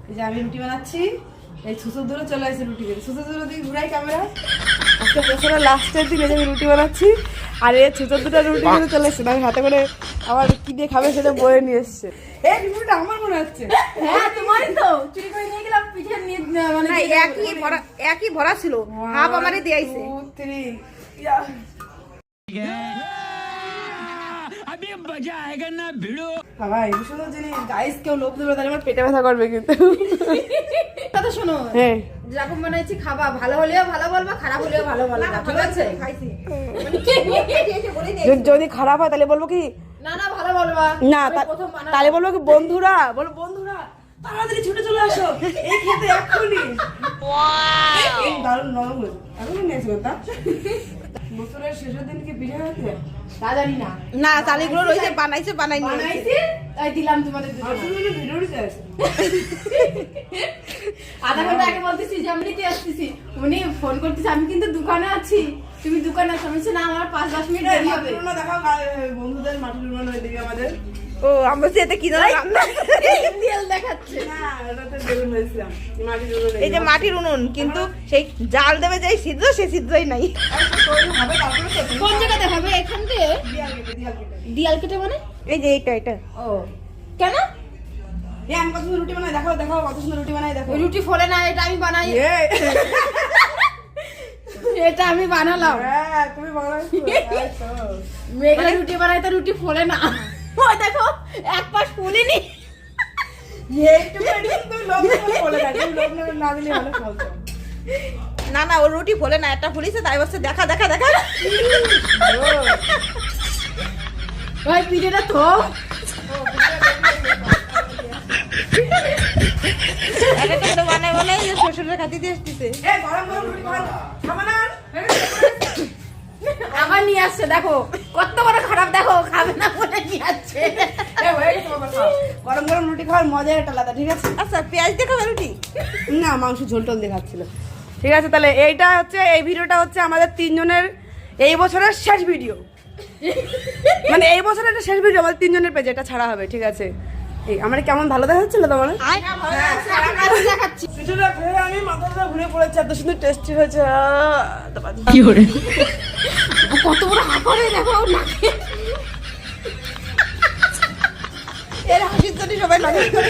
এই যে আমি রুটি বানাচ্ছি, এই ছুঁচো দূরে চলে আসছে রুটি বেড়ে, ছুঁচো দূরে দিকে ঘুরাই ক্যামেরা। আজকে বছরের লাস্টের দিন এই যে আমি রুটি বানাচ্ছি, আর এই ছুঁচো দুটো রুটি বেড়ে চলে এসছে, আমি হাতে করে আবার কি দিয়ে খাবে সেটা বয়ে নিয়ে এসছে। এই রুটিটা আমার মনে হচ্ছে। হ্যাঁ তোমারই তো, চুরি করে নিয়ে গেলাম পিঠে নিয়ে, মানে একই ভরা ছিল, হাফ আমারই দিয়েছে। বাবা এই সুন্দর জিনিস গাইস, কেউ লোভ দেবে তাহলে আমার পেটে ব্যথা করবে কিন্তু। কথা শোনো, হ্যাঁ যেরকম বানাইছি খাবা, ভালো হলেও ভালো বলবা, খারাপ হলেও ভালো বলবা, ঠিক আছে? যদি খারাপ হয় তাহলে বলবো কি না না ভালো বলবা না, তাহলে বলবো কি বন্ধুরা, বলো বন্ধুরা তাড়াতাড়ি ছুটে চলে আসো এই খেতে এক্ষুনি। এই দারুণ নরম হয়েছে, এখনই নিয়েছো তা বছরের শেষের দিন কি পিঠে হয়েছে তা জানি না। না চালিগুলো রয়েছে, বানাইছে বানাই নিয়ে বানাইছি তাই দিলাম তোমাদের দুটো। ভিডিও দিতে আছে আধা ঘন্টা আগে বলতেছি যে আমি নিতে আসতেছি, উনি ফোন করতেছে আমি কিন্তু দোকানে আছি, তুমি দোকানে আছো। আমি বলছি না আমার 5-10 মিনিট দেরি হবে। দেখাও বন্ধুদের মাটির উন্নয়ন ওইদিকে আমাদের। ও আমরা যেতে কি জানো রান্না তেল দেখাচ্ছে না এটাতে বেলুন হয়েছিলাম মাটির উন্নয়ন। এই যে মাটির উনুন, কিন্তু সেই জাল দেবে যে সিদ্ধ সে সিদ্ধই নাই। হবে তারপরে তো কোন জায়গাতে হবে? এখান থেকে দিয়াল কেটে মানে? এই যে এটা ও কেন? এই আমি কত সুন্দর রুটি বানাই, দেখাও দেখাও কত সুন্দর রুটি বানাই, দেখো। ওই রুটি ফোলে না, এটা আমি বানাই, এই এটা আমি বানালাম। হ্যাঁ তুমি বানাইছো মেঘলা রুটি বানাই তো রুটি ফোলে না। ওই দেখো এক পাশ ফুলিনি। এইটুকু তুমি লোভ করে বলে না, তুমি লোভ না দিলে ভালো ফলতো। না না ও রুটি ফোলে না, একটা ফুলিছে তাই বলছে দেখা দেখা দেখা। ওই পিঠেটা তো একটা বানায় বানায় যে শ্বশুরের খাতি দিয়ে আসতেছে। এই গরম গরম রুটি খাবা না? আবার নিয়ে আসছে, দেখো কত বড় খারাপ, দেখো খাবে না বলে নিয়ে আসছে। এই হয়ে গেছে বাবা, খাও। গরম গরম রুটি খাওয়ার মজা একটা আলাদা, ঠিক আছে? আচ্ছা পেঁয়াজ দিয়ে খাবে রুটি? না মাংস ঝোল টোল দেখাচ্ছিল। ঠিক আছে তাহলে এইটা হচ্ছে, এই ভিডিওটা হচ্ছে আমাদের তিনজনের এই বছরের শেষ ভিডিও, মানে এই বছরের একটা শেষ ভিডিও আমাদের তিনজনের পেজে এটা ছাড়া হবে, ঠিক আছে? এই আমার কেমন ভালো দেখাচ্ছিল তোমার? দেখাচ্ছি কিছুটা খেয়ে আমি মাথাটা ঘুরে পড়েছে, এত সুন্দর টেস্টি হয়েছে। কি করে কত বড় হাঁপারে, দেখো নাকে। এর হাসির জন্য সবাই নজর করে।